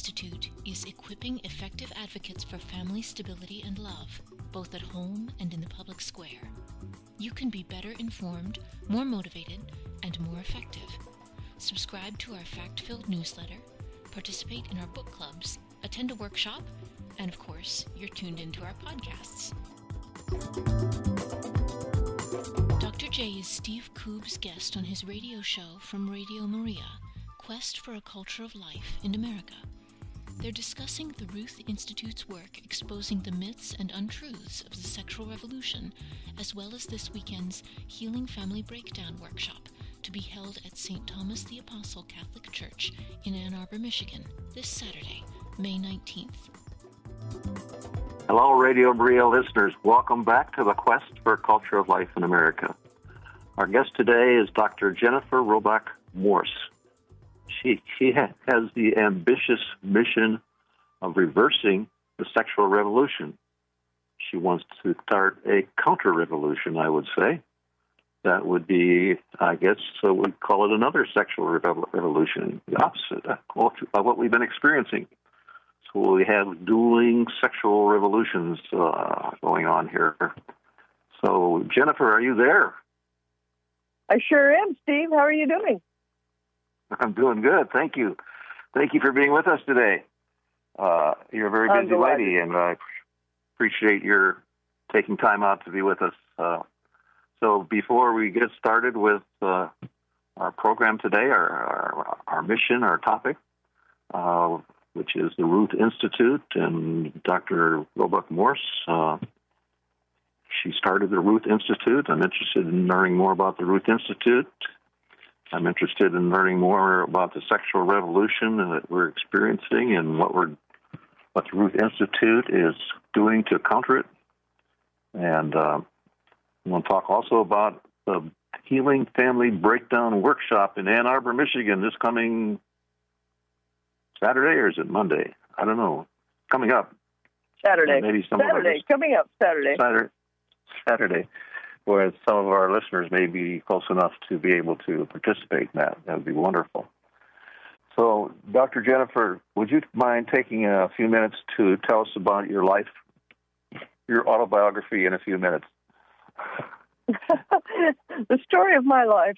Institute is equipping effective advocates for family stability and love, both at home and in the public square. You can be better informed, more motivated, and more effective. Subscribe to our fact-filled newsletter, participate in our book clubs, attend a workshop, and of course, you're tuned into our podcasts. Dr. J is Steve Koob's guest on his radio show from Radio Maria, Quest for a Culture of Life in America. They're discussing the Ruth Institute's work exposing the myths and untruths of the sexual revolution, as well as this weekend's Healing Family Breakdown workshop to be held at St. Thomas the Apostle Catholic Church in Ann Arbor, Michigan, this Saturday, May 19th. Hello, Radio Maria listeners. Welcome back to the Quest for a Culture of Life in America. Our guest today is Dr. Jennifer Robach Morse. She has the ambitious mission of reversing the sexual revolution. She wants to start a counter-revolution, I would say. That would be, I guess, so we'd call it another sexual revolution, the opposite of what we've been experiencing. So we have dueling sexual revolutions going on here. So, Jennifer, are you there? I sure am, Steve. How are you doing? I'm doing good. Thank you. Thank you for being with us today. You're a very busy lady, and I appreciate your taking time out to be with us. So before we get started with our program today, our mission, our topic, which is the Ruth Institute, and Dr. Robach Morse, she started the Ruth Institute. I'm interested in learning more about the Ruth Institute. I'm interested in learning more about the sexual revolution that we're experiencing and what the Ruth Institute is doing to counter it. And we want to talk also about the Healing Family Breakdown Workshop in Ann Arbor, Michigan, this coming Saturday, or is it Monday? I don't know. Coming up. Saturday. Maybe Saturday. Coming up Saturday. Saturday. Whereas some of our listeners may be close enough to be able to participate in that. That would be wonderful. So, Dr. Jennifer, would you mind taking a few minutes to tell us about your life, your autobiography in a few minutes? The story of my life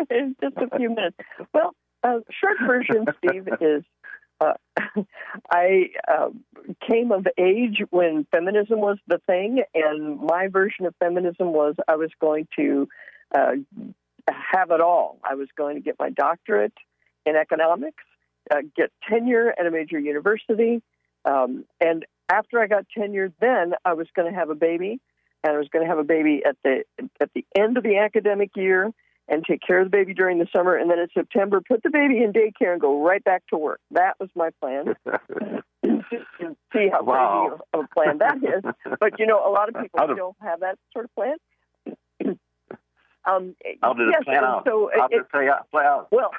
in just a few minutes. Well, short version, Steve, is I came of age when feminism was the thing, and my version of feminism was I was going to have it all. I was going to get my doctorate in economics, get tenure at a major university, and after I got tenure, then I was going to have a baby, and I was going to have a baby at the end of the academic year, and take care of the baby during the summer, and then in September, put the baby in daycare and go right back to work. That was my plan. See how crazy of a plan that is. But, a lot of people still have that sort of plan. How did it plan out? So how did it play out? Well,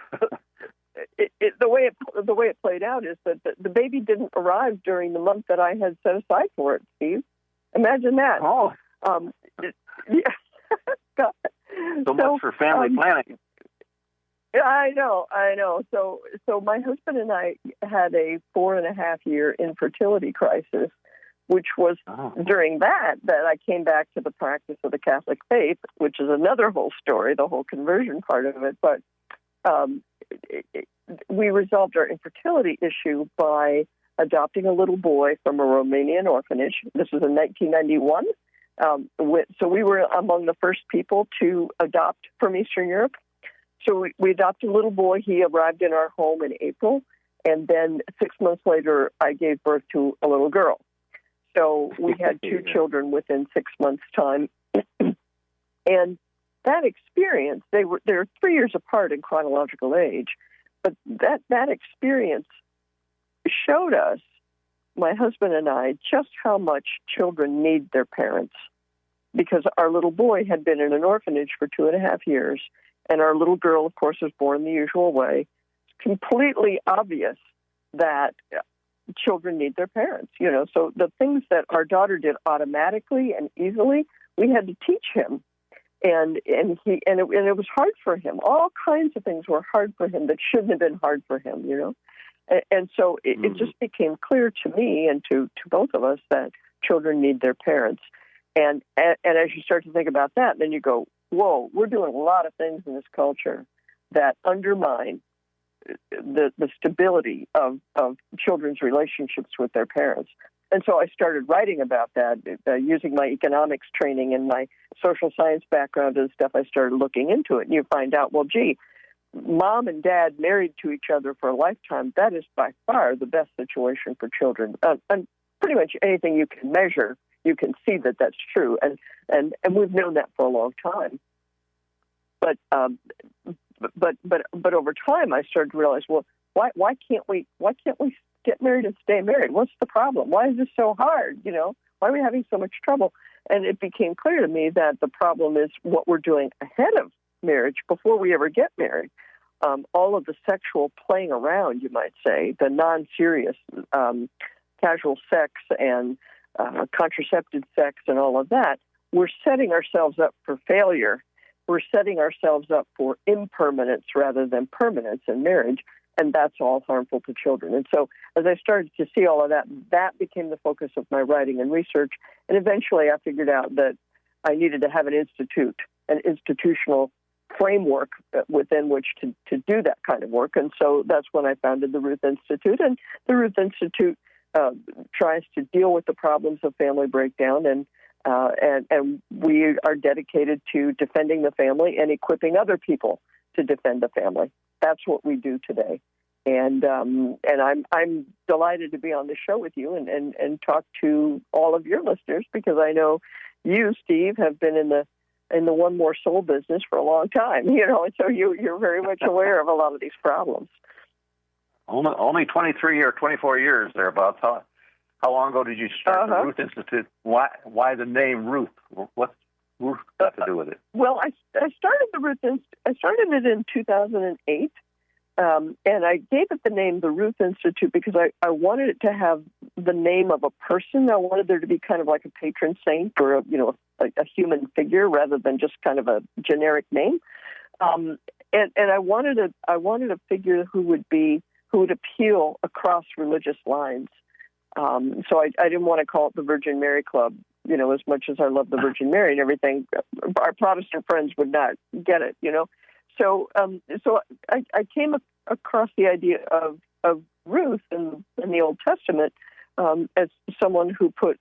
the way it played out is that the baby didn't arrive during the month that I had set aside for it, Steve. Imagine that. Oh. Yeah. God. So much for family planning. I know. So my husband and I had a 4.5-year infertility crisis, which was during that I came back to the practice of the Catholic faith, which is another whole story, the whole conversion part of it. But we resolved our infertility issue by adopting a little boy from a Romanian orphanage. This was in 1991. So we were among the first people to adopt from Eastern Europe. So we adopted a little boy. He arrived in our home in April, and then 6 months later, I gave birth to a little girl. So we had 2 children within 6 months' time. And that experience, they're 3 years apart in chronological age, but that experience showed us, my husband and I, just how much children need their parents, because our little boy had been in an orphanage for 2.5 years, and our little girl, of course, was born the usual way. It's completely obvious that children need their parents, So the things that our daughter did automatically and easily, we had to teach him, and it was hard for him. All kinds of things were hard for him that shouldn't have been hard for him, And so it just became clear to me and to both of us that children need their parents. And as you start to think about that, then you go, whoa, we're doing a lot of things in this culture that undermine the stability of children's relationships with their parents. And so I started writing about that, using my economics training and my social science background and stuff. I started looking into it, and you find out, well, gee, mom and dad married to each other for a lifetime, that is by far the best situation for children. And pretty much anything you can measure, you can see that that's true. And we've known that for a long time. But over time, I started to realize, well, why can't we get married and stay married? What's the problem? Why is this so hard? Why are we having so much trouble? And it became clear to me that the problem is what we're doing ahead of marriage, before we ever get married. All of the sexual playing around, you might say, the non-serious casual sex and contraceptive sex and all of that, we're setting ourselves up for failure. We're setting ourselves up for impermanence rather than permanence in marriage, and that's all harmful to children. And so as I started to see all of that, that became the focus of my writing and research, and eventually I figured out that I needed to have an institutional framework within which to do that kind of work. And so that's when I founded the Ruth Institute. And the Ruth Institute tries to deal with the problems of family breakdown, and we are dedicated to defending the family and equipping other people to defend the family. That's what we do today. And I'm delighted to be on the show with you and talk to all of your listeners, because I know you, Steve, have been in the One More Soul business for a long time, and so you're very much aware of a lot of these problems. Only 23 or 24 years thereabouts. How long ago did you start the Ruth Institute? Why the name Ruth? What's Ruth got to do with it? Well, I started the Ruth Institute. I started it in 2008, and I gave it the name the Ruth Institute because I wanted it to have the name of a person. I wanted there to be kind of like a patron saint or a human figure rather than just kind of a generic name. And I wanted a figure who would appeal across religious lines. So I didn't want to call it the Virgin Mary Club, as much as I love the Virgin Mary and everything. Our Protestant friends would not get it, So I came across the idea of Ruth in the Old Testament as someone who put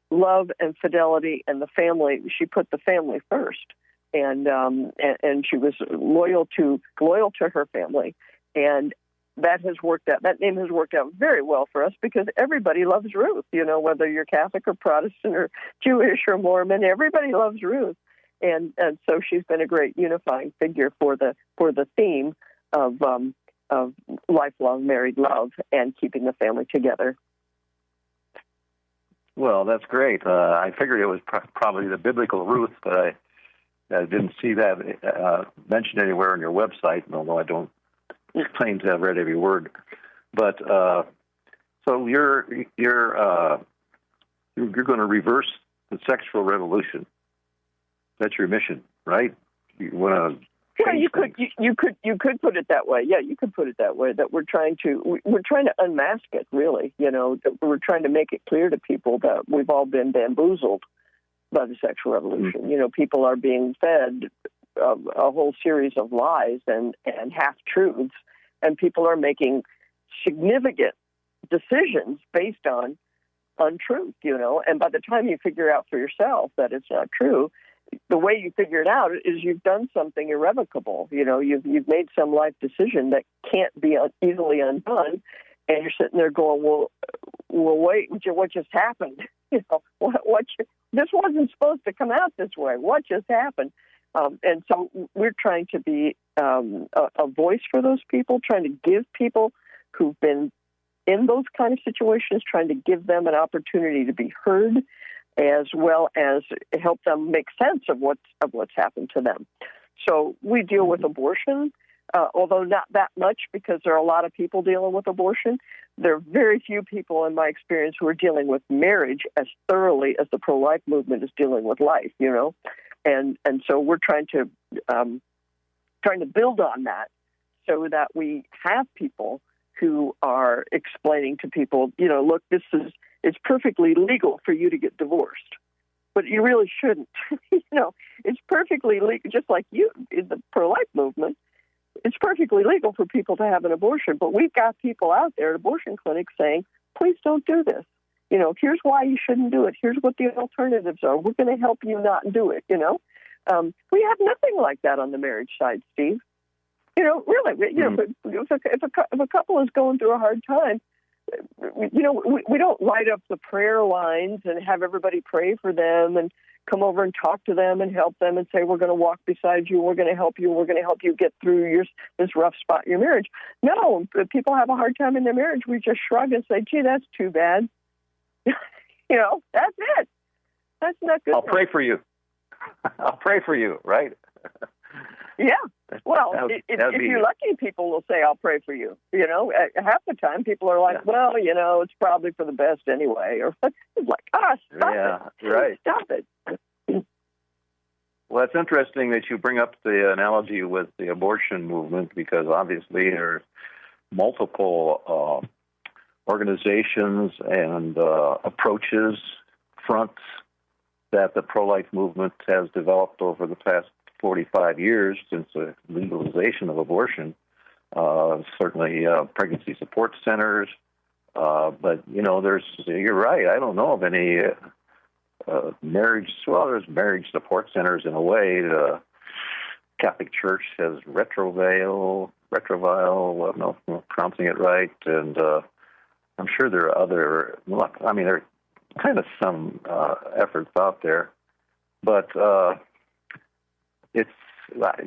love and fidelity and the family. She put the family first, and she was loyal to her family, and that has worked out. That name has worked out very well for us because everybody loves Ruth. Whether you're Catholic or Protestant or Jewish or Mormon, everybody loves Ruth, and so she's been a great unifying figure for the theme of lifelong married love and keeping the family together. Well, that's great. I figured it was probably the biblical Ruth, but I didn't see that mentioned anywhere on your website, although I don't claim to have read every word. But so you're going to reverse the sexual revolution. That's your mission, right? You want to. Yeah, you could put it that way. Yeah, you could put it that way. That we're trying to unmask it. Really, that we're trying to make it clear to people that we've all been bamboozled by the sexual revolution. Mm-hmm. People are being fed a whole series of lies and half truths, and people are making significant decisions based on untruth. And by the time you figure out for yourself that it's not true, the way you figure it out is you've done something irrevocable. You've made some life decision that can't be easily undone, and you're sitting there going, "Well, wait, what just happened? This wasn't supposed to come out this way. What just happened?" And so we're trying to be a voice for those people, trying to give people who've been in those kind of situations, trying to give them an opportunity to be heard, as well as help them make sense of what's happened to them. So we deal with abortion, although not that much because there are a lot of people dealing with abortion. There are very few people, in my experience, who are dealing with marriage as thoroughly as the pro-life movement is dealing with life. And so we're trying to build on that so that we have people who are explaining to people, look, it's perfectly legal for you to get divorced, but you really shouldn't. It's perfectly legal, just like you in the pro-life movement. It's perfectly legal for people to have an abortion, but we've got people out there at abortion clinics saying, please don't do this. Here's why you shouldn't do it. Here's what the alternatives are. We're going to help you not do it, We have nothing like that on the marriage side, Steve. Really, if a couple is going through a hard time, we don't light up the prayer lines and have everybody pray for them and come over and talk to them and help them and say, we're going to walk beside you, we're going to help you, we're going to help you get through this rough spot in your marriage. No, if people have a hard time in their marriage, we just shrug and say, gee, that's too bad. That's it. That's not good. I'll pray for you. I'll pray for you, right? Yeah. Well, if you're lucky, people will say, I'll pray for you. Half the time people are like, well, it's probably for the best anyway. Or it's like, stop it. Right. Stop it. Well, it's interesting that you bring up the analogy with the abortion movement, because obviously there's multiple organizations and approaches, fronts that the pro-life movement has developed over the past 45 years since the legalization of abortion. Certainly pregnancy support centers, but you're right. I don't know of any there's marriage support centers in a way. The Catholic Church has Retrovale, I don't know if I'm pronouncing it right, and I'm sure there are other, there are kind of some efforts out there, but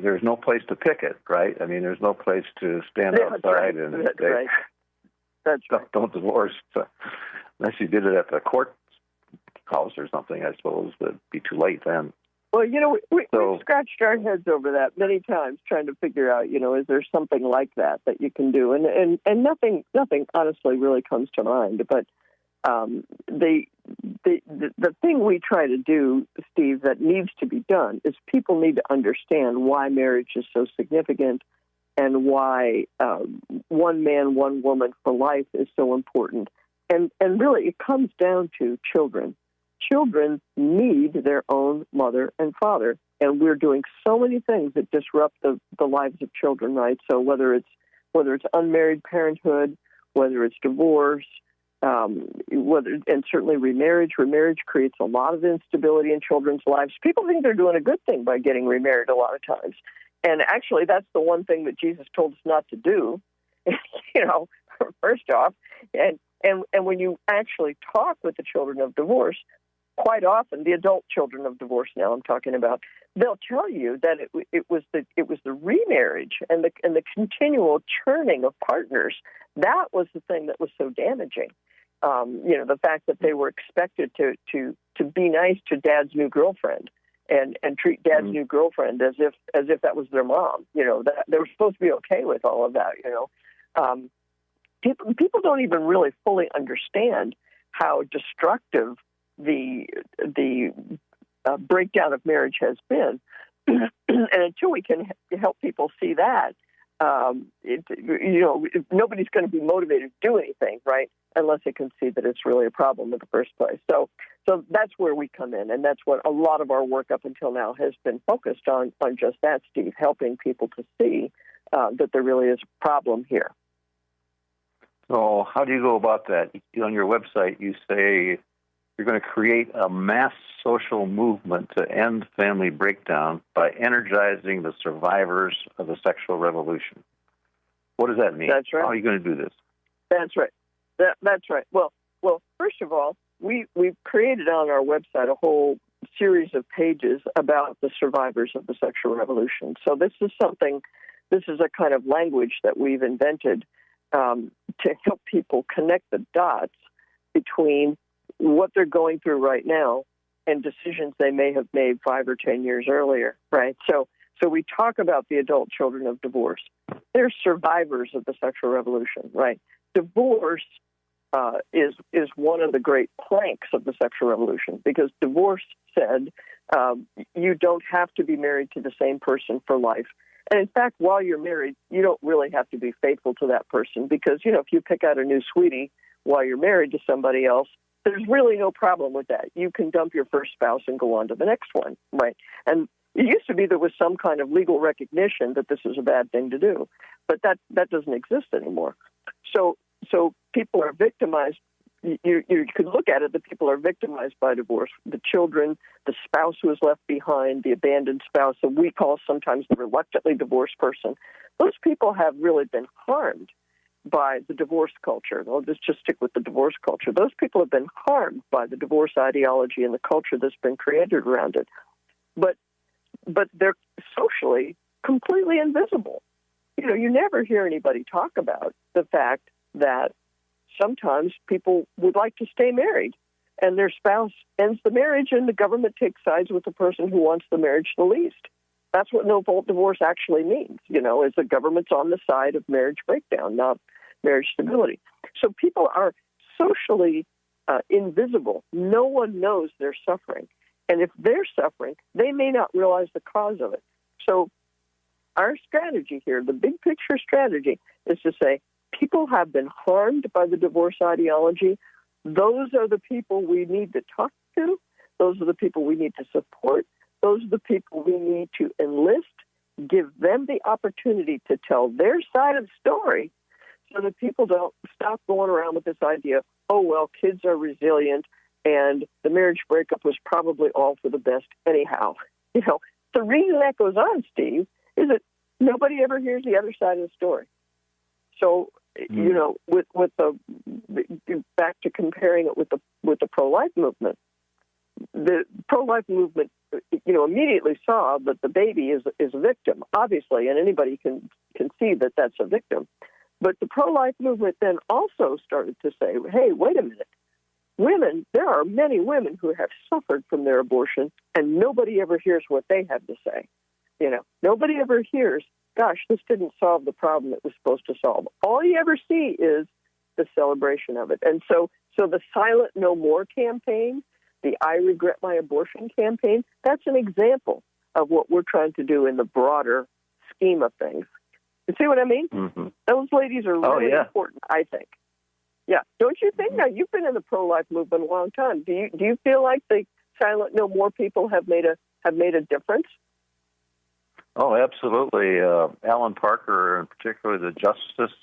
there's no place to pick it, right? There's no place to stand outside and say, That's right. Don't divorce, unless you did it at the court house or something, I suppose, but it'd be too late then. Well, we've scratched our heads over that many times, trying to figure out, is there something like that you can do? And nothing honestly really comes to mind. But the thing we try to do, Steve, that needs to be done is people need to understand why marriage is so significant and why one man, one woman for life is so important. And really, it comes down to children. Children need their own mother and father, and we're doing so many things that disrupt the lives of children, right? So whether it's unmarried parenthood, whether it's divorce, and certainly remarriage. Remarriage creates a lot of instability in children's lives. People think they're doing a good thing by getting remarried a lot of times, and actually, that's the one thing that Jesus told us not to do. First off, and when you actually talk with the children of divorce, quite often, the adult children of divorce now I'm talking about, they'll tell you that it was the remarriage and the continual churning of partners that was the thing that was so damaging. The fact that they were expected to be nice to dad's new girlfriend and treat dad's new girlfriend as if that was their mom. That they were supposed to be okay with all of that. People don't even really fully understand how destructive the breakdown of marriage has been, and until we can help people see that, nobody's going to be motivated to do anything, right? Unless they can see that it's really a problem in the first place. So that's where we come in, and that's what a lot of our work up until now has been focused on just that, Steve, helping people to see that there really is a problem here. So how do you go about that? On your website, you say you're going to create a mass social movement to end family breakdown by energizing the survivors of the sexual revolution. What does that mean? That's right. How are you going to do this? That's right. That's right. Well, first of all, we've created on our website a whole series of pages about the survivors of the sexual revolution. So this is a kind of language that we've invented to help people connect the dots between what they're going through right now and decisions they may have made 5 or 10 years earlier, right? So we talk about the adult children of divorce. They're survivors of the sexual revolution, right? Divorce is one of the great planks of the sexual revolution, because divorce said you don't have to be married to the same person for life. And in fact, while you're married, you don't really have to be faithful to that person because, if you pick out a new sweetie while you're married to somebody else, there's really no problem with that. You can dump your first spouse and go on to the next one, right? And it used to be there was some kind of legal recognition that this is a bad thing to do, but that doesn't exist anymore. So people are victimized. You could look at it that people are victimized by divorce. The children, the spouse who is left behind, the abandoned spouse that we call sometimes the reluctantly divorced person. Those people have really been harmed by the divorce culture. I'll just stick with the divorce culture. Those people have been harmed by the divorce ideology and the culture that's been created around it. But they're socially completely invisible. You never hear anybody talk about the fact that sometimes people would like to stay married and their spouse ends the marriage and the government takes sides with the person who wants the marriage the least. That's what no-fault divorce actually means, is the government's on the side of marriage breakdown, not marriage stability. So people are socially invisible. No one knows they're suffering. And if they're suffering, they may not realize the cause of it. So our strategy here, the big picture strategy, is to say people have been harmed by the divorce ideology. Those are the people we need to talk to. Those are the people we need to support. Those are the people we need to enlist, give them the opportunity to tell their side of the story so that people don't stop going around with this idea, oh, well, kids are resilient and the marriage breakup was probably all for the best anyhow. The reason that goes on, Steve, is that nobody ever hears the other side of the story. So, with the back to comparing it with the pro-life movement, the pro-life movement, immediately saw that the baby is a victim, obviously, and anybody can see that that's a victim. But the pro-life movement then also started to say, hey, wait a minute. Women, there are many women who have suffered from their abortion, and nobody ever hears what they have to say. Nobody ever hears, gosh, this didn't solve the problem it was supposed to solve. All you ever see is the celebration of it. And so the Silent No More campaign, the I Regret My Abortion campaign, that's an example of what we're trying to do in the broader scheme of things. You see what I mean? Mm-hmm. Those ladies are really important, I think. Yeah, don't you think? Now, you've been in the pro-life movement a long time. Do you feel like the Silent No More people have made a difference? Oh, absolutely. Alan Parker, in particular, the Justice,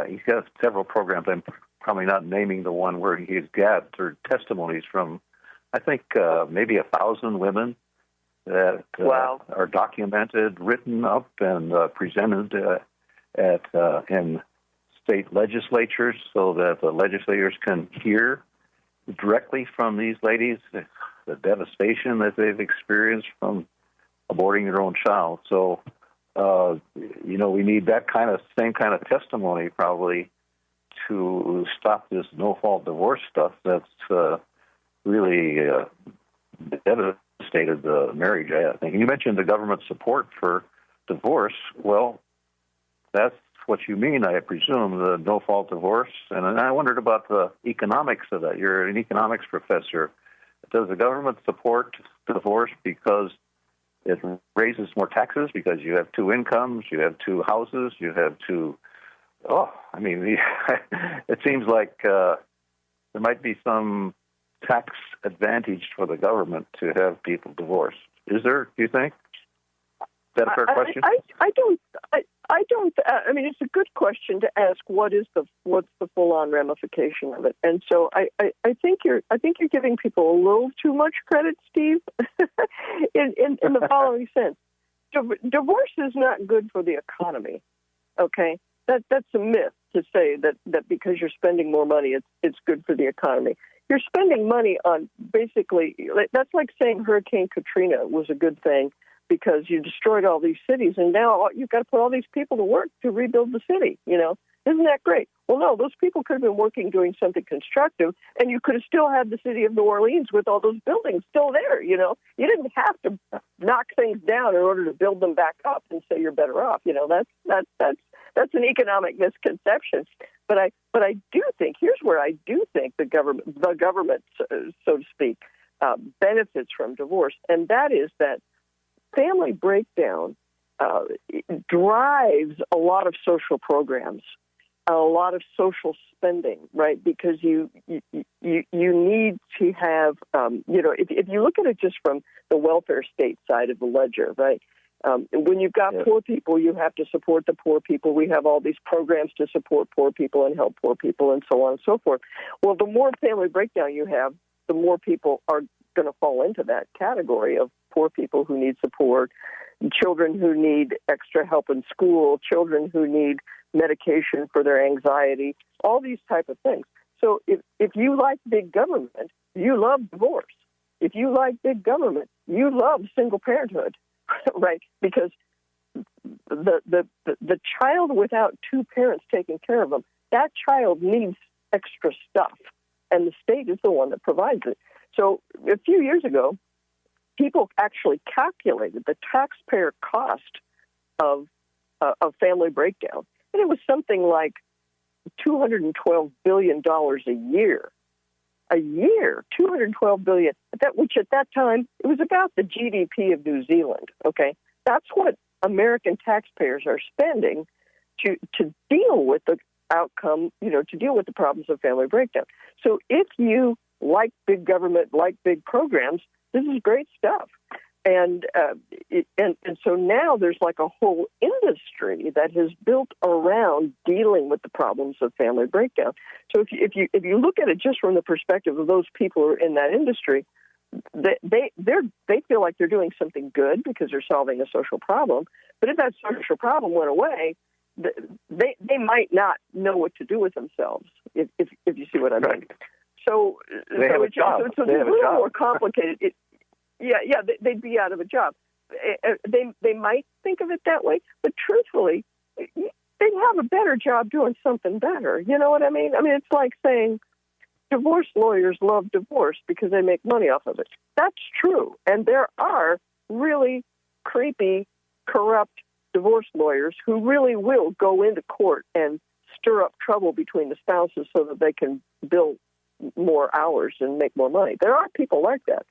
he's got several programs. I'm probably not naming the one where he's gathered testimonies from, I think, maybe 1,000 women that are documented, written up, and presented in state legislatures so that the legislators can hear directly from these ladies the devastation that they've experienced from aborting their own child. So, we need that same kind of testimony probably to stop this no-fault divorce stuff that's really devastated the marriage, I think. And you mentioned the government support for divorce. Well, that's what you mean, I presume, the no-fault divorce. And I wondered about the economics of that. You're an economics professor. Does the government support divorce because it raises more taxes because you have two incomes, you have two houses, you have two... it seems like there might be some tax advantage for the government to have people divorced. Is there, do you think? Is that a fair question? I don't. It's a good question to ask. What's the full-on ramification of it? And so I think you're giving people a little too much credit, Steve, in the following sense. Divorce is not good for the economy. Okay, that's a myth to say that because you're spending more money, it's good for the economy. You're spending money on basically. That's like saying Hurricane Katrina was a good thing, because you destroyed all these cities, and now you've got to put all these people to work to rebuild the city, Isn't that great? Well, no, those people could have been working doing something constructive, and you could have still had the city of New Orleans with all those buildings still there, You didn't have to knock things down in order to build them back up and say you're better off. That's an economic misconception. But I do think, here's where I do think the government, so to speak, benefits from divorce, and that is that family breakdown drives a lot of social programs, a lot of social spending, right? Because you need to have, if you look at it just from the welfare state side of the ledger, right? When you've got poor people, you have to support the poor people. We have all these programs to support poor people and help poor people and so on and so forth. Well, the more family breakdown you have, the more people are going to fall into that category of poor people who need support, children who need extra help in school, children who need medication for their anxiety, all these type of things. So if you like big government, you love divorce. If you like big government, you love single parenthood, right? Because the child without two parents taking care of them, that child needs extra stuff, and the state is the one that provides it. So a few years ago, people actually calculated the taxpayer cost of family breakdown, and it was something like $212 billion a year. A year, $212 billion. Which at that time it was about the GDP of New Zealand. Okay, that's what American taxpayers are spending to deal with the outcome, to deal with the problems of family breakdown. So if you like big government, like big programs, this is great stuff. And so now there's like a whole industry that has built around dealing with the problems of family breakdown. So if you look at it just from the perspective of those people who are in that industry, they feel like they're doing something good because they're solving a social problem. But if that social problem went away, they might not know what to do with themselves. If you see what I mean. Right. So they have a job. So it's a little more complicated. They'd be out of a job. They might think of it that way, but truthfully, they'd have a better job doing something better. You know what I mean? I mean, it's like saying divorce lawyers love divorce because they make money off of it. That's true. And there are really creepy, corrupt divorce lawyers who really will go into court and stir up trouble between the spouses so that they can bill more hours and make more money. There are people like that.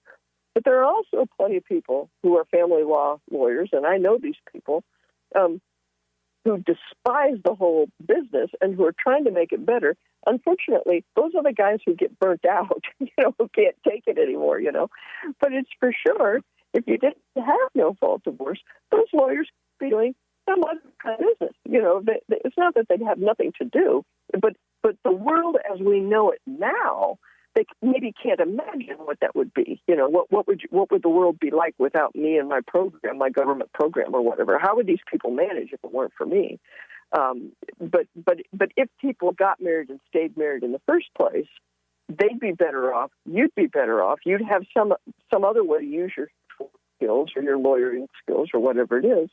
But there are also plenty of people who are family law lawyers, and I know these people, who despise the whole business and who are trying to make it better. Unfortunately, those are the guys who get burnt out, who can't take it anymore, But it's for sure, if you didn't have no-fault divorce, those lawyers would be doing some other kind of business. It's not that they'd have nothing to do, but the world as we know it now, they maybe can't imagine what that would be. What would the world be like without me and my program, my government program or whatever? How would these people manage if it weren't for me? But if people got married and stayed married in the first place, they'd be better off. You'd be better off. You'd have some other way to use your skills or your lawyering skills or whatever it is,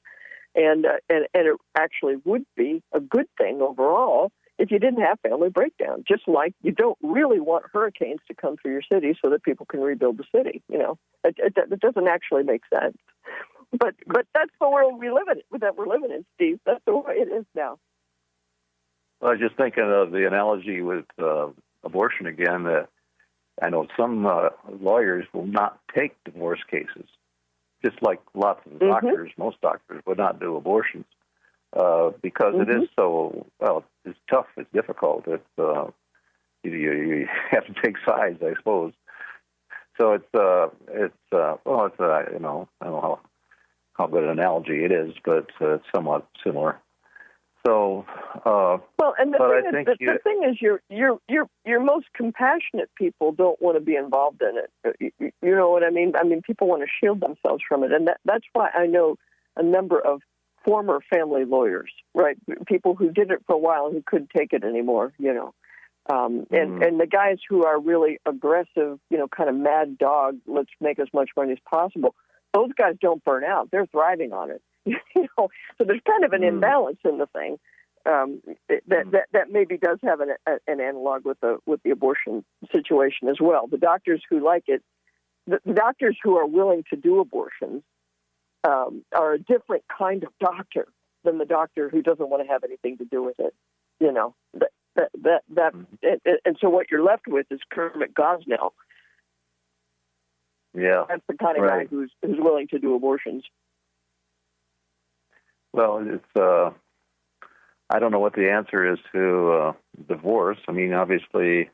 and it actually would be a good thing overall if you didn't have family breakdown. Just like you don't really want hurricanes to come through your city so that people can rebuild the city. It doesn't actually make sense. But that's the world we're living in, Steve. That's the way it is now. Well, I was just thinking of the analogy with abortion again. That I know some lawyers will not take divorce cases, just like lots of doctors. Most doctors would not do abortions. Because it is so, it's tough, it's difficult. You have to take sides, I suppose. So I don't know how good an analogy it is, but it's somewhat similar. So, the thing is, your most compassionate people don't want to be involved in it. You know what I mean? I mean, people want to shield themselves from it, and that's why I know a number of former family lawyers, right? People who did it for a while and who couldn't take it anymore, and the guys who are really aggressive, kind of mad dog, let's make as much money as possible. Those guys don't burn out; they're thriving on it. So there's kind of an imbalance in the thing that maybe does have an analog with the abortion situation as well. The doctors who like it, the doctors who are willing to do abortions, are a different kind of doctor than the doctor who doesn't want to have anything to do with it. And so what you're left with is Kermit Gosnell. Yeah, that's the kind of guy who's willing to do abortions. Well, I don't know what the answer is to divorce. I mean, obviously,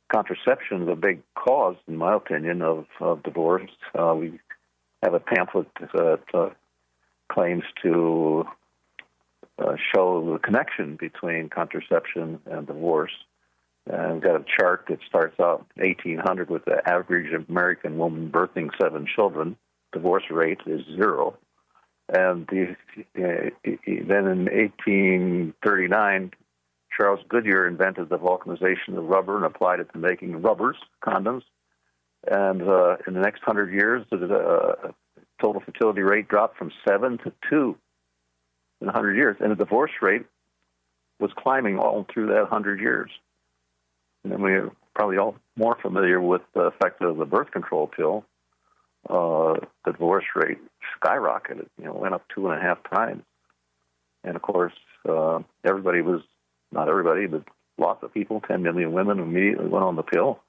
contraception is a big cause, in my opinion, of divorce. We have a pamphlet that claims to show the connection between contraception and divorce. And we've got a chart that starts out 1800 with the average American woman birthing 7 children. Divorce rate is 0. And then in 1839, Charles Goodyear invented the vulcanization of rubber and applied it to making rubbers, condoms. And in the next 100 years, the total fertility rate dropped from 7 to 2 in 100 years. And the divorce rate was climbing all through that 100 years. And then we're probably all more familiar with the effect of the birth control pill. The divorce rate skyrocketed, went up 2.5 times. And of course, everybody was, not everybody, but lots of people, 10 million women immediately went on the pill.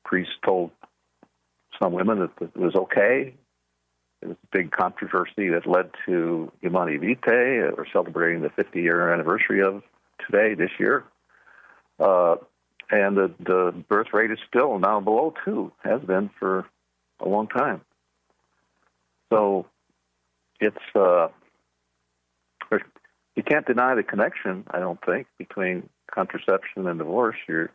Priests told some women that it was okay. It was a big controversy that led to Humanae Vitae. We're celebrating the 50-year anniversary of today, this year. And the birth rate is still now below 2, has been for a long time. So it's you can't deny the connection, I don't think, between contraception and divorce. You're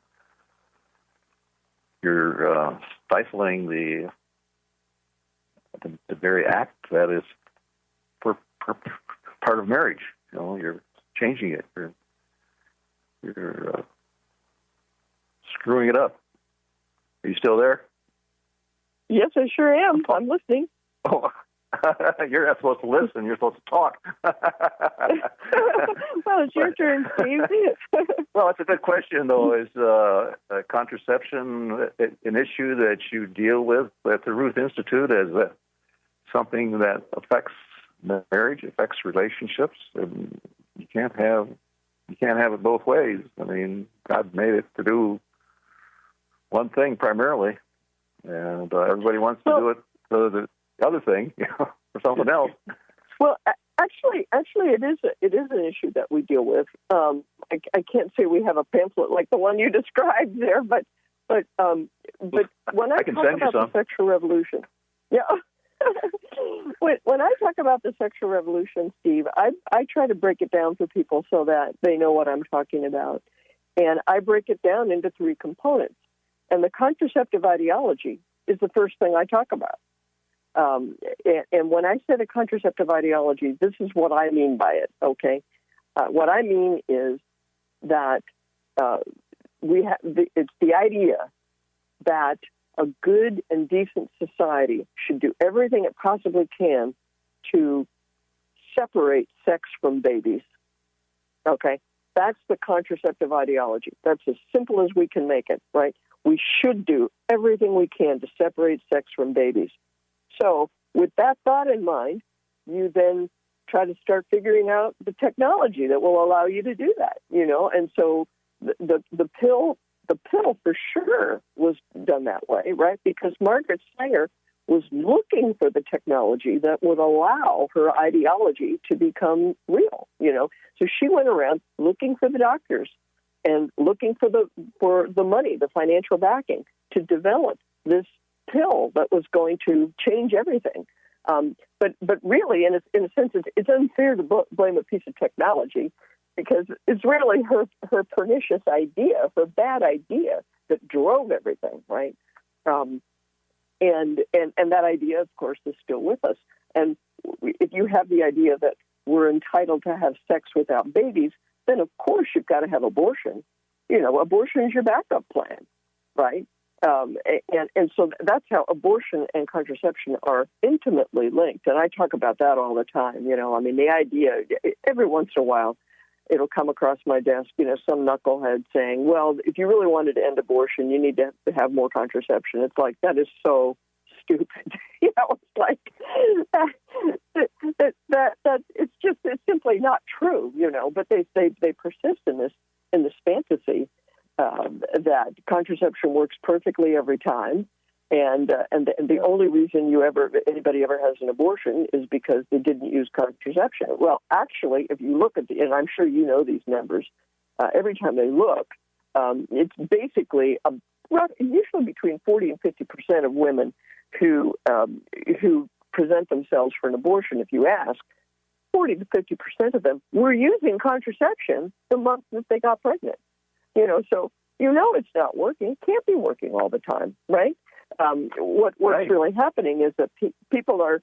stifling the very act that is part of marriage. You're changing it. You're screwing it up. Are you still there? Yes, I sure am. I'm listening. Oh, you're not supposed to listen. You're supposed to talk. Well, it's your turn, Steve. Well, it's a good question, though. Is contraception an issue that you deal with at the Ruth Institute as something that affects marriage, affects relationships? And you can't have it both ways. I mean, God made it to do one thing primarily, and everybody wants to do it for the other thing, for something else. Well, actually, it is an issue that we deal with. I can't say we have a pamphlet like the one you described there, but when I can talk send you about some. the sexual revolution, yeah. When I talk about the sexual revolution, Steve, I try to break it down for people so that they know what I'm talking about, and I break it down into 3 components. And the contraceptive ideology is the first thing I talk about. And when I say the contraceptive ideology, this is what I mean by it, okay? What I mean is that it's the idea that a good and decent society should do everything it possibly can to separate sex from babies, okay? That's the contraceptive ideology. That's as simple as we can make it, right? We should do everything we can to separate sex from babies. So with that thought in mind, you then try to start figuring out the technology that will allow you to do that, And so the pill for sure was done that way, right? Because Margaret Sanger was looking for the technology that would allow her ideology to become real, So she went around looking for the doctors and looking for the money, the financial backing to develop this pill that was going to change everything. But really, in a sense, it's unfair to blame a piece of technology because it's really her pernicious idea, her bad idea that drove everything, right? And that idea, of course, is still with us. And if you have the idea that we're entitled to have sex without babies, then of course you've got to have abortion. Abortion is your backup plan, right? And so that's how abortion and contraception are intimately linked. And I talk about that all the time. The idea, every once in a while, it'll come across my desk, some knucklehead saying, well, if you really wanted to end abortion, you need to have more contraception. It's like, that is so stupid. It's like, that it's simply not true, but they persist in this fantasy that contraception works perfectly every time, the only reason anybody ever has an abortion is because they didn't use contraception. Well, actually, if you look at and I'm sure you know these numbers, every time they look, it's basically usually between 40 and 50% of women who present themselves for an abortion. If you ask, 40 to 50% of them were using contraception the month that they got pregnant. So it's not working. It can't be working all the time, right? What's right. really happening is that people are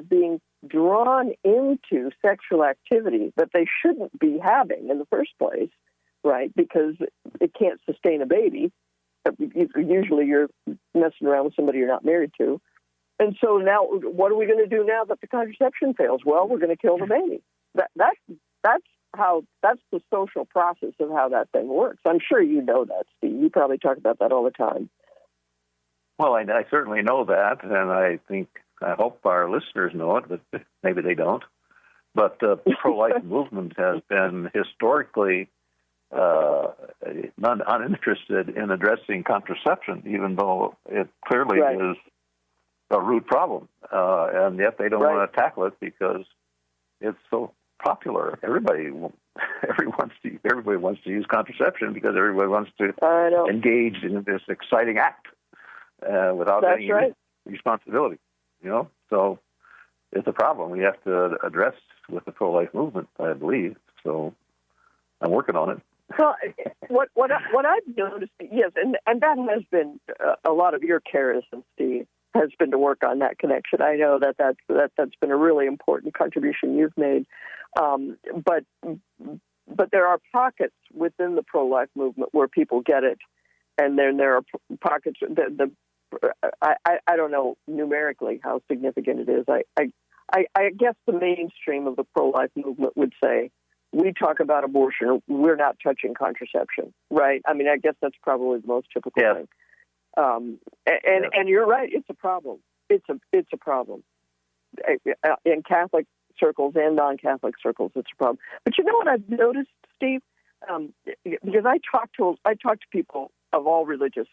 being drawn into sexual activity that they shouldn't be having in the first place, right? Because it can't sustain a baby. Usually you're messing around with somebody you're not married to. And so now, what are we going to do now that the contraception fails? Well, we're going to kill the baby. That's the social process of how that thing works. I'm sure you know that, Steve. You probably talk about that all the time. Well, I certainly know that, and I hope our listeners know it, but maybe they don't. But the pro-life movement has been historically uninterested in addressing contraception, even though it clearly is a root problem, and yet they don't want to tackle it because it's so popular. Everybody wants to use contraception because everybody wants to engage in this exciting act without any responsibility. So it's a problem we have to address with the pro-life movement, I believe. So I'm working on it. Well, what I've noticed, yes, and that has been a lot of your charism, Steve, has been to work on that connection. I know that's been a really important contribution you've made, but there are pockets within the pro-life movement where people get it, and then there are pockets I don't know numerically how significant it is. I guess the mainstream of the pro-life movement would say, we talk about abortion, we're not touching contraception, right? I mean, I guess that's probably the most typical thing. And you're right, it's a problem. It's a problem. In Catholic circles and non-Catholic circles, it's a problem. But you know what I've noticed, Steve? Because I talk to people of all religious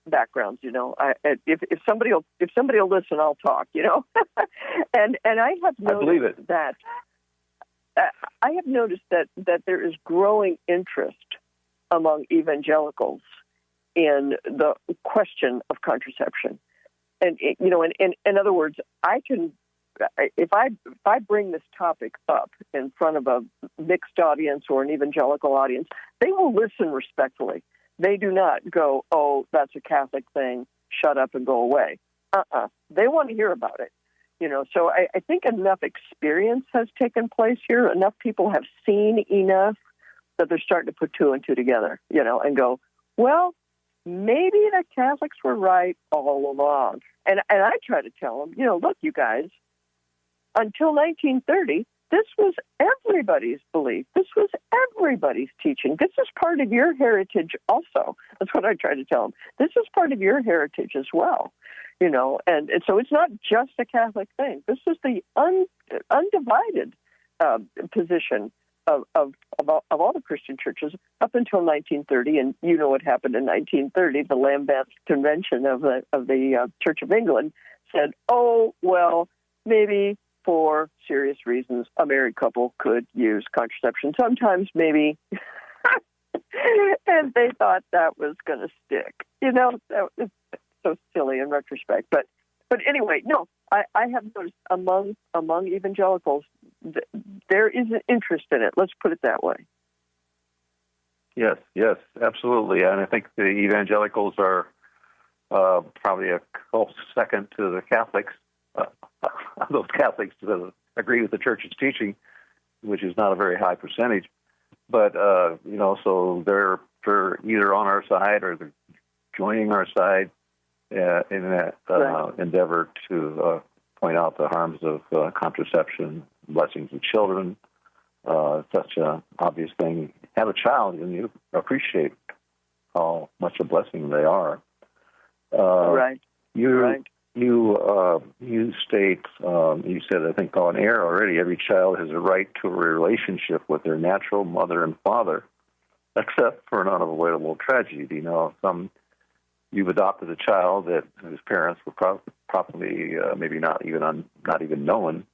backgrounds. If somebody will listen, I'll talk. and I have noticed that. I have noticed that there is growing interest among evangelicals in the question of contraception, and in other words, if I bring this topic up in front of a mixed audience or an evangelical audience, they will listen respectfully. They do not go, "Oh, that's a Catholic thing. Shut up and go away." They want to hear about it. So I think enough experience has taken place here. Enough people have seen enough that they're starting to put two and two together, and go, well, maybe the Catholics were right all along. And I try to tell them, look, you guys, until 1930, this was everybody's belief. This was everybody's teaching. This is part of your heritage also. That's what I try to tell them. This is part of your heritage as well. And so it's not just a Catholic thing. This is the undivided position of all the Christian churches up until 1930. And you know what happened in 1930? The Lambeth Convention of the Church of England said, "Oh, well, maybe for serious reasons, a married couple could use contraception. Sometimes, maybe." And they thought that was going to stick. That was so silly in retrospect. But anyway, no, I have noticed among evangelicals, there is an interest in it. Let's put it that way. Yes, absolutely. And I think the evangelicals are probably a close second to the Catholics, those Catholics that agree with the Church's teaching, which is not a very high percentage. But, so they're either on our side or they're joining our side in that endeavor to point out the harms of contraception, blessings of children, such an obvious thing. Have a child and you appreciate how much a blessing they are. You state, you said, I think on air already, every child has a right to a relationship with their natural mother and father, except for an unavoidable tragedy. Some you've adopted a child that whose parents were probably maybe not even known.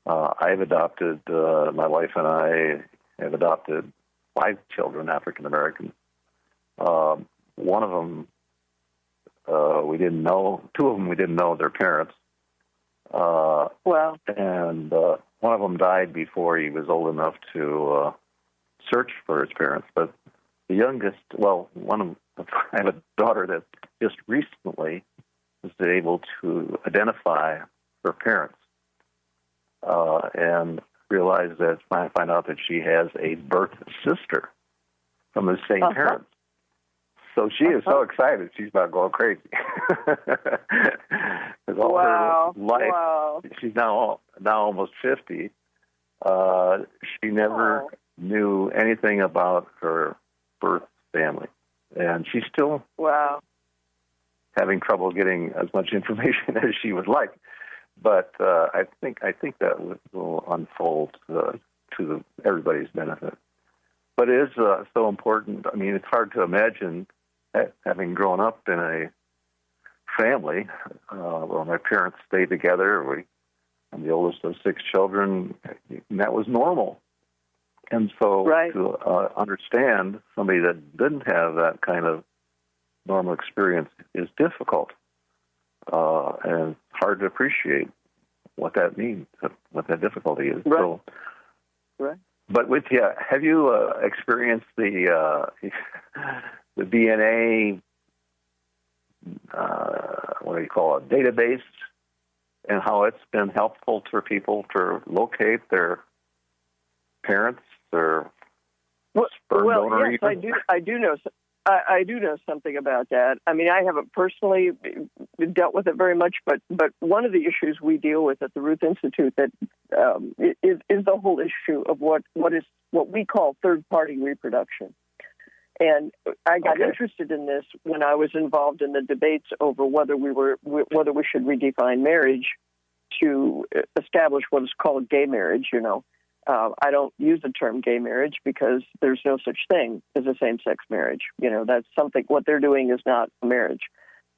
I've adopted, my wife and I have adopted 5 children, African American. One of them we didn't know. 2 of them we didn't know their parents. Wow. And one of them died before he was old enough to search for his parents. But the youngest, I have a daughter that just recently was able to identify her parents and realize that I find out that she has a birth sister from the same parents. So she is so excited, she's about going crazy. Because all her life, she's now almost 50. She never knew anything about her birth family, and she's still having trouble getting as much information as she would like. But I think that will unfold to everybody's benefit. But it is so important. I mean, it's hard to imagine having grown up in a family where my parents stayed together. I'm the oldest of 6 children, and that was normal. And so to understand somebody that didn't have that kind of normal experience is difficult. And it's hard to appreciate what that means, what that difficulty is. Right. So, but with you, have you experienced the DNA, what do you call it, database, and how it's been helpful for people to locate their parents, their sperm donor? Yes, I do know. I do know something about that. I mean, I haven't personally dealt with it very much, but one of the issues we deal with at the Ruth Institute that is the whole issue of what we call third-party reproduction. And I got interested in this when I was involved in the debates over whether we should redefine marriage to establish what is called gay marriage. I don't use the term gay marriage because there's no such thing as a same-sex marriage. That's something, what they're doing is not a marriage.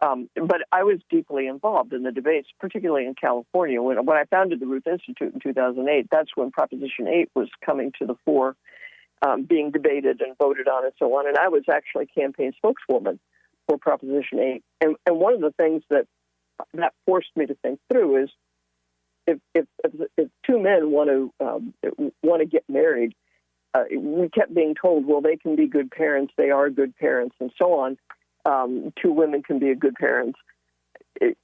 But I was deeply involved in the debates, particularly in California. When I founded the Ruth Institute in 2008, that's when Proposition 8 was coming to the fore, being debated and voted on and so on. And I was actually campaign spokeswoman for Proposition 8. And one of the things that forced me to think through is, if 2 men want to get married, we kept being told, well, they can be good parents, they are good parents, and so on. 2 women can be good parents.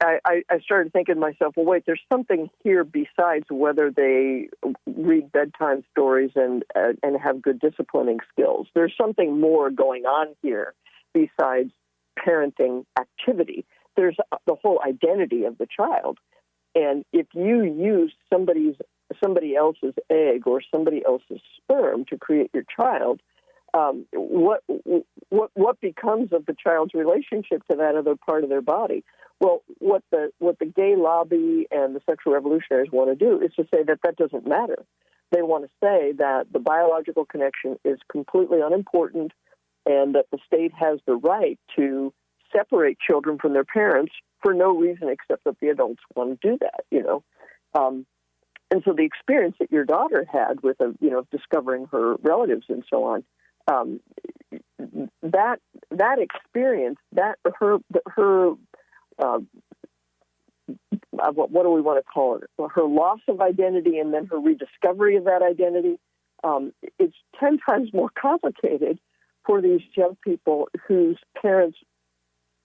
I started thinking to myself, well, wait, there's something here besides whether they read bedtime stories and have good disciplining skills. There's something more going on here besides parenting activity. There's the whole identity of the child. And if you use somebody else's egg or somebody else's sperm to create your child, what becomes of the child's relationship to that other part of their body? Well, what the gay lobby and the sexual revolutionaries want to do is to say that doesn't matter. They want to say that the biological connection is completely unimportant and that the state has the right to separate children from their parents for no reason except that the adults want to do that, and so the experience that your daughter had with, discovering her relatives and so on, that experience, that her what do we want to call it? Her loss of identity and then her rediscovery of that identity, it's 10 times more complicated for these young people whose parents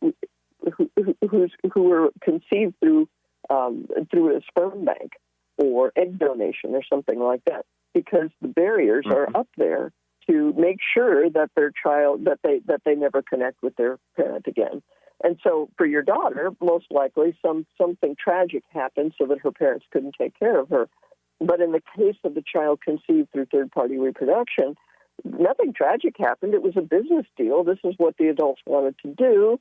who were conceived through a sperm bank or egg donation or something like that, because the barriers are up there to make sure that their child that they never connect with their parent again. And so for your daughter, most likely something tragic happened so that her parents couldn't take care of her. But in the case of the child conceived through third-party reproduction, nothing tragic happened. It was a business deal. This is what the adults wanted to do.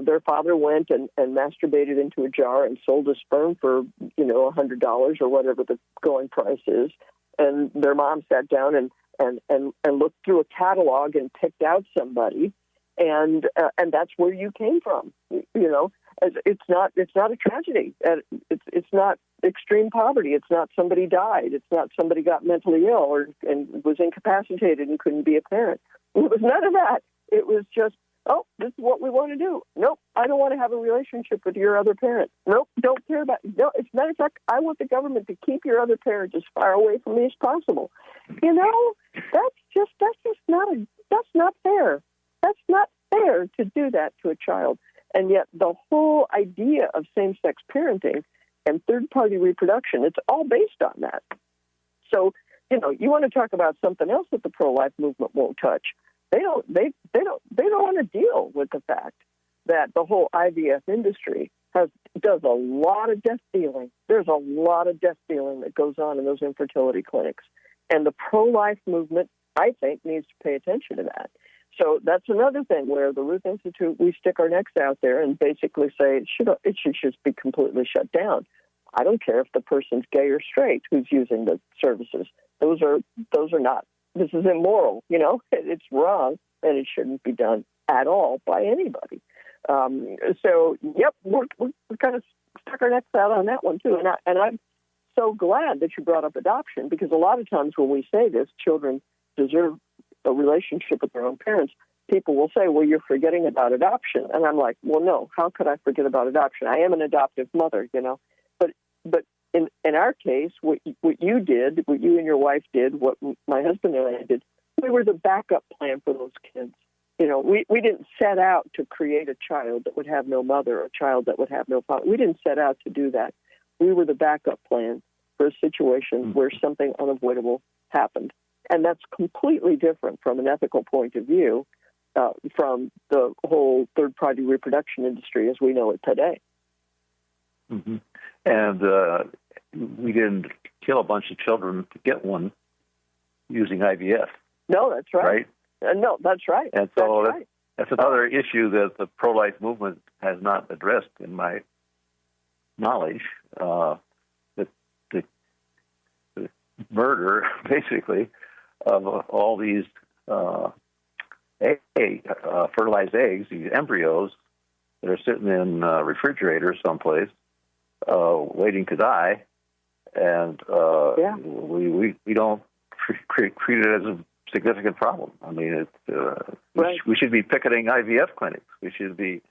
Their father went and masturbated into a jar and sold his sperm for, $100 or whatever the going price is. And their mom sat down and looked through a catalog and picked out somebody. and that's where you came from. It's not a tragedy. It's not extreme poverty. It's not somebody died. It's not somebody got mentally ill and was incapacitated and couldn't be a parent. It was none of that. It was just, oh, this is what we want to do. Nope, I don't want to have a relationship with your other parent. Nope, don't care about it. No, as a matter of fact, I want the government to keep your other parent as far away from me as possible. That's not fair. That's not fair to do that to a child. And yet the whole idea of same-sex parenting and third-party reproduction, it's all based on that. So, you want to talk about something else that the pro-life movement won't touch. They don't want to deal with the fact that the whole IVF industry does a lot of death dealing. There's a lot of death dealing that goes on in those infertility clinics. And the pro-life movement, I think, needs to pay attention to that. So that's another thing where the Ruth Institute, we stick our necks out there and basically say it should just be completely shut down. I don't care if the person's gay or straight who's using the services. Those are not. This is immoral. It's wrong, and it shouldn't be done at all by anybody. Yep, we're kind of stuck our necks out on that one too. And I'm so glad that you brought up adoption, because a lot of times when we say this, children deserve a relationship with their own parents, people will say, well, you're forgetting about adoption. And I'm like, well, no, how could I forget about adoption? I am an adoptive mother, But in our case, what you did, what you and your wife did, what my husband and I did, we were the backup plan for those kids. We didn't set out to create a child that would have no mother or a child that would have no father. We didn't set out to do that. We were the backup plan for a situation where something unavoidable happened. And that's completely different from an ethical point of view from the whole third-party reproduction industry as we know it today. Mm-hmm. And we didn't kill a bunch of children to get one using IVF. No, that's right. No, that's right. And so that's another issue that the pro-life movement has not addressed, in my knowledge. The murder, basically, of all these fertilized eggs, these embryos that are sitting in refrigerators someplace, waiting to die, and we don't treat it as a significant problem. I mean, we should be picketing IVF clinics. We should be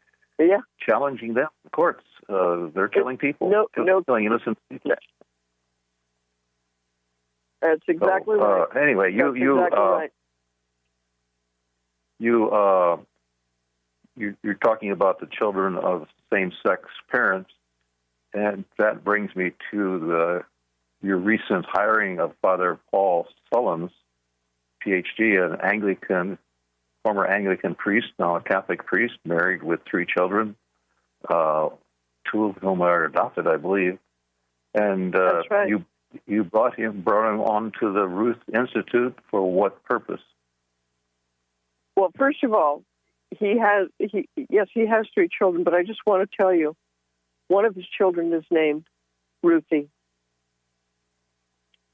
challenging them in courts. They're killing people, killing innocent people. That's exactly right. Anyway, you're talking about the children of same-sex parents, and that brings me to your recent hiring of Father Paul Sullins, PhD, an former Anglican priest, now a Catholic priest, married with 3 children, 2 of whom are adopted, I believe. And that's right. You brought him on to the Ruth Institute for what purpose? Well, first of all, he has 3 children, but I just want to tell you, one of his children is named Ruthie.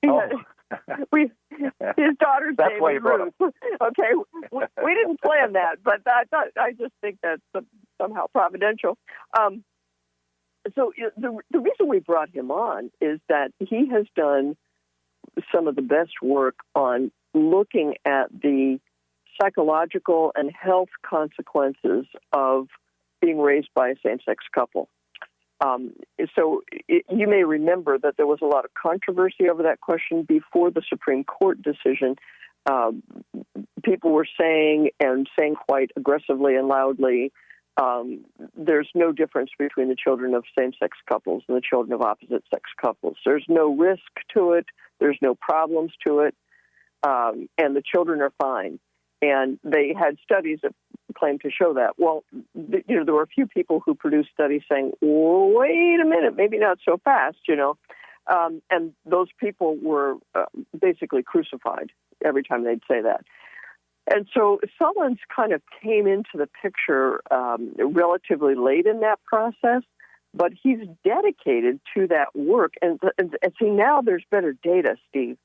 His daughter's name is Ruth. Okay, we didn't plan that, but I just think that's somehow providential. So the reason we brought him on is that he has done some of the best work on looking at the psychological and health consequences of being raised by a same-sex couple. You may remember that there was a lot of controversy over that question before the Supreme Court decision. People were saying quite aggressively and loudly, there's no difference between the children of same-sex couples and the children of opposite-sex couples. There's no risk to it. There's no problems to it. And the children are fine. And they had studies that claimed to show that. Well, there were a few people who produced studies saying, wait a minute, maybe not so fast, and those people were basically crucified every time they'd say that. And so Sullins kind of came into the picture relatively late in that process, but he's dedicated to that work. And see, now there's better data, Steve.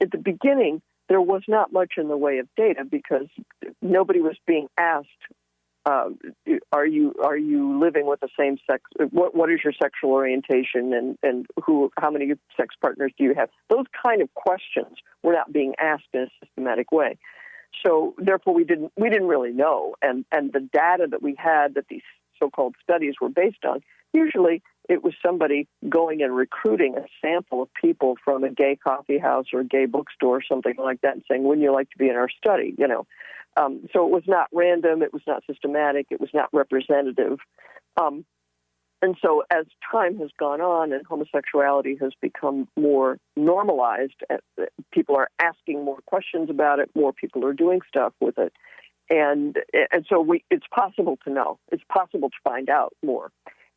At the beginning, there was not much in the way of data because nobody was being asked are you living with the same sex? What is your sexual orientation, and how many sex partners do you have? Those kind of questions were not being asked in a systematic way. So therefore, we didn't really know, and the data that we had that these so-called studies were based on, usually it was somebody going and recruiting a sample of people from a gay coffee house or a gay bookstore or something like that and saying, wouldn't you like to be in our study? So it was not random, it was not systematic, it was not representative. And so as time has gone on and homosexuality has become more normalized, people are asking more questions about it, more people are doing stuff with it. And so it's possible to know. It's possible to find out more.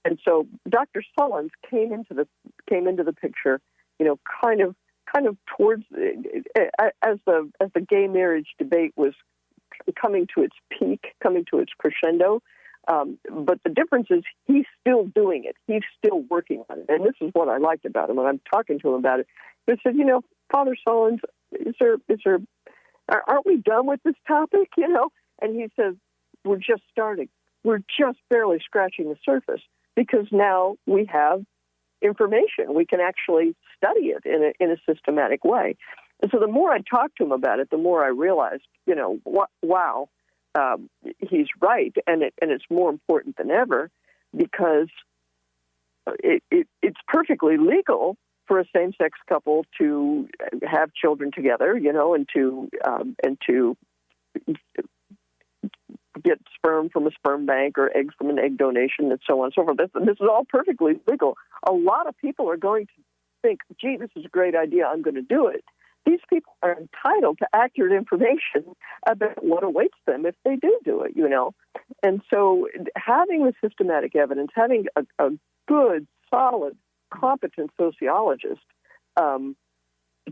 And so Dr. Sullins came into the picture, kind of towards as the gay marriage debate was coming to its peak, coming to its crescendo. But the difference is he's still doing it. He's still working on it. And this is what I liked about him when I'm talking to him about it. He said, Father Sullins, aren't we done with this topic? And he says, we're just starting. We're just barely scratching the surface because now we have information. We can actually study it in a systematic way. And so the more I talked to him about it, the more I realized, wow, he's right, and it's more important than ever because it's perfectly legal for a same-sex couple to have children together, and to get sperm from a sperm bank or eggs from an egg donation, and so on and so forth. This is all perfectly legal. A lot of people are going to think, gee, this is a great idea, I'm going to do it. These people are entitled to accurate information about what awaits them if they do it, And so having the systematic evidence, having a good, solid, competent sociologist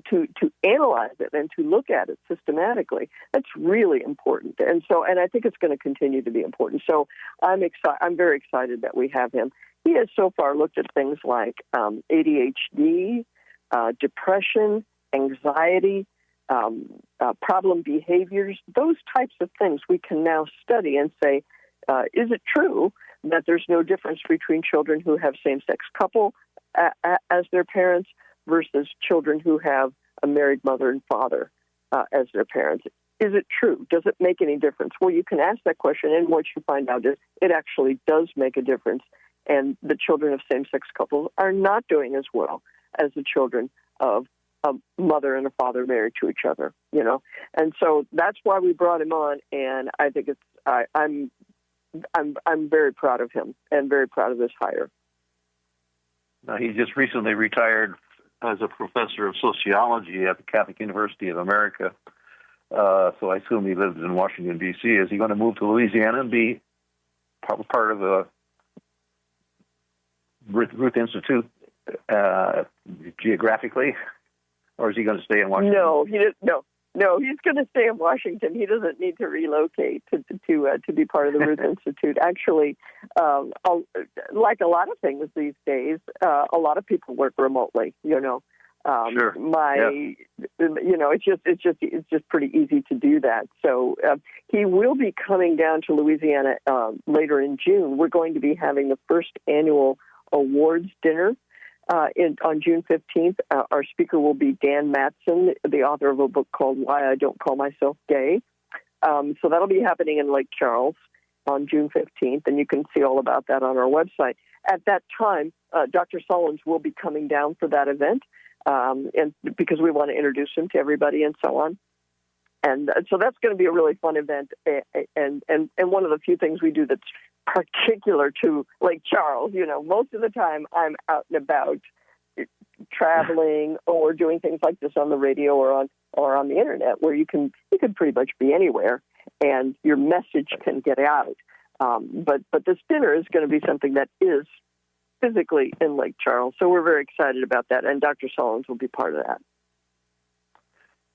to analyze it and to look at it systematically, that's really important. And I think it's going to continue to be important. So I'm very excited that we have him. He has so far looked at things like ADHD, depression, anxiety, problem behaviors, those types of things we can now study and say, is it true that there's no difference between children who have same-sex couple as their parents versus children who have a married mother and father as their parents? Is it true? Does it make any difference? Well, you can ask that question, and what you find out is it actually does make a difference, and the children of same-sex couples are not doing as well as the children of a mother and a father married to each other, and so that's why we brought him on. And I think I'm very proud of him and very proud of this hire. Now, he just recently retired as a professor of sociology at the Catholic University of America. So I assume he lives in Washington, D.C. Is he going to move to Louisiana and be part of the Ruth Institute geographically? Or is he going to stay in Washington? No, he's going to stay in Washington. He doesn't need to relocate to be part of the Ruth Institute. Actually, like a lot of things these days, a lot of people work remotely. Sure. It's just pretty easy to do that. So he will be coming down to Louisiana later in June. We're going to be having the first annual awards dinner. On June 15th, our speaker will be Dan Matson, the author of a book called Why I Don't Call Myself Gay. So that'll be happening in Lake Charles on June 15th, and you can see all about that on our website. At that time, Dr. Sullins will be coming down for that event, and because we want to introduce him to everybody and so on. And so that's going to be a really fun event, and one of the few things we do that's particular to Lake Charles. Most of the time I'm out and about traveling or doing things like this on the radio or on the internet, where you can pretty much be anywhere and your message can get out. But this dinner is going to be something that is physically in Lake Charles, so we're very excited about that, and Dr. Sullins will be part of that.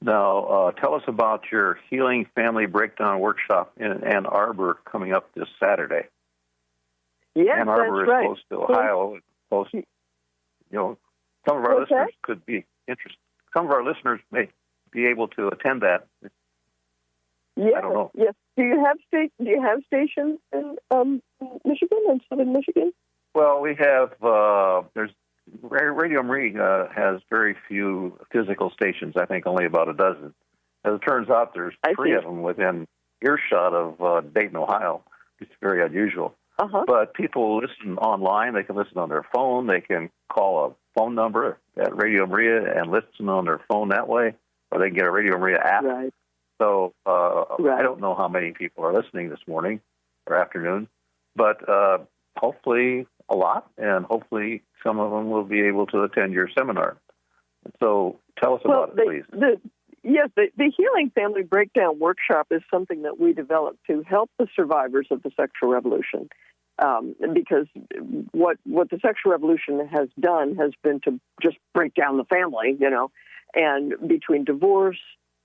Now, tell us about your Healing Family Breakdown Workshop in Ann Arbor coming up this Saturday. Yes, Ann Arbor that's right. is close to Ohio. Some of our listeners could be interested. Some of our listeners may be able to attend that. Yes, I don't know. yes. Do you have stations in Michigan and Southern Michigan? Well, we have, there's Radio Maria has very few physical stations. I think only about a dozen. As it turns out, there's three of them within earshot of Dayton, Ohio. It's very unusual. Uh-huh. But people listen online. They can listen on their phone. They can call a phone number at Radio Maria and listen on their phone that way, or they can get a Radio Maria app. Right. So I don't know how many people are listening this morning or afternoon, but hopefully a lot, and hopefully some of them will be able to attend your seminar. So tell us about it, please. The Healing Family Breakdown Workshop is something that we developed to help the survivors of the sexual revolution. Because what the sexual revolution has done has been to just break down the family, and between divorce,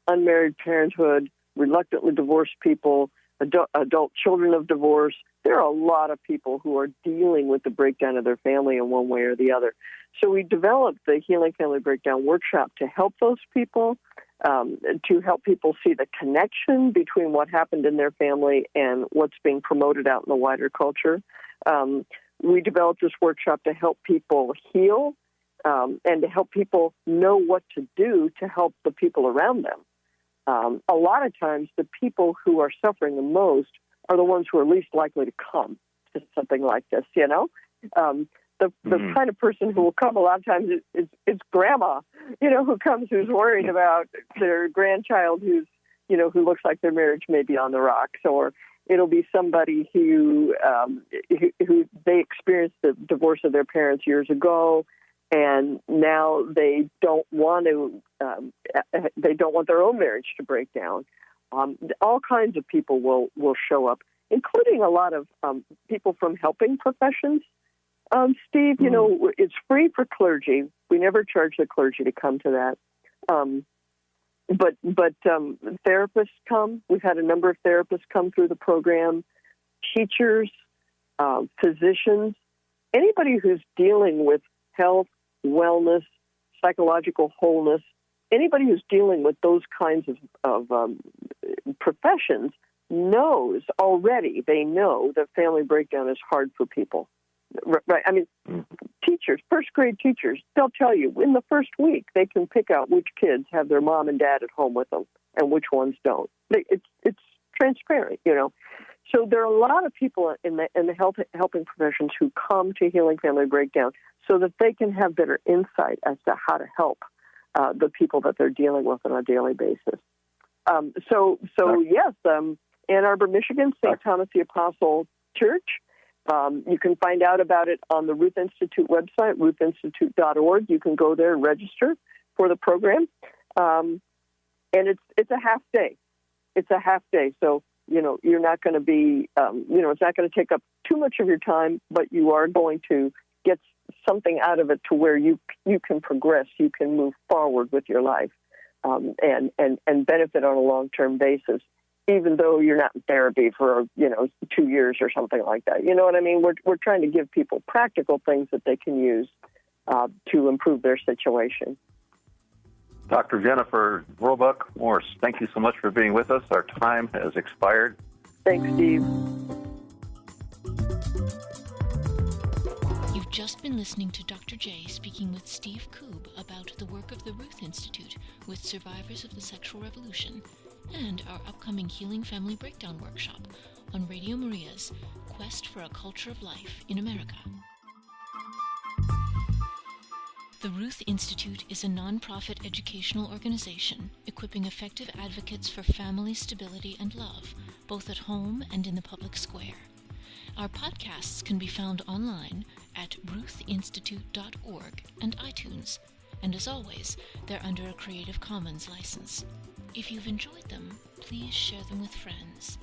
unmarried parenthood, reluctantly divorced people, adult children of divorce, there are a lot of people who are dealing with the breakdown of their family in one way or the other. So we developed the Healing Family Breakdown Workshop to help those people, to help people see the connection between what happened in their family and what's being promoted out in the wider culture. We developed this workshop to help people heal and to help people know what to do to help the people around them. A lot of times, the people who are suffering the most are the ones who are least likely to come to something like this, The kind of person who will come a lot of times is grandma, who comes, who's worried about their grandchild who looks like their marriage may be on the rocks, or it'll be somebody who they experienced the divorce of their parents years ago, and now they don't want their own marriage to break down. All kinds of people will show up, including a lot of people from helping professions. Steve, it's free for clergy. We never charge the clergy to come to that. But therapists come. We've had a number of therapists come through the program, teachers, physicians, anybody who's dealing with health, wellness, psychological wholeness, anybody who's dealing with those kinds of professions knows already, they know that family breakdown is hard for people. Right. I mean, teachers, first grade teachers, they'll tell you in the first week they can pick out which kids have their mom and dad at home with them and which ones don't. It's transparent, So there are a lot of people in the helping professions who come to Healing Family Breakdown so that they can have better insight as to how to help the people that they're dealing with on a daily basis. Yes, Ann Arbor, Michigan, St. Thomas the Apostle Church. You can find out about it on the Ruth Institute website, ruthinstitute.org. You can go there and register for the program. And it's a half day. It's a half day. So, you're not going to be, it's not going to take up too much of your time, but you are going to get something out of it to where you can progress, you can move forward with your life, and benefit on a long-term basis, even though you're not in therapy for, 2 years or something like that. You know what I mean? We're trying to give people practical things that they can use to improve their situation. Dr. Jennifer Roebuck Morse, thank you so much for being with us. Our time has expired. Thanks, Steve. You've just been listening to Dr. J speaking with Steve Koob about the work of the Ruth Institute with survivors of the sexual revolution and our upcoming Healing Family Breakdown Workshop on Radio Maria's Quest for a Culture of Life in America. The Ruth Institute is a non-profit educational organization equipping effective advocates for family stability and love, both at home and in the public square. Our podcasts can be found online at ruthinstitute.org and iTunes, and as always, they're under a Creative Commons license. If you've enjoyed them, please share them with friends.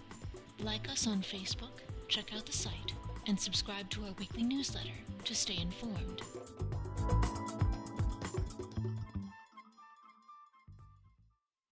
Like us on Facebook, check out the site, and subscribe to our weekly newsletter to stay informed.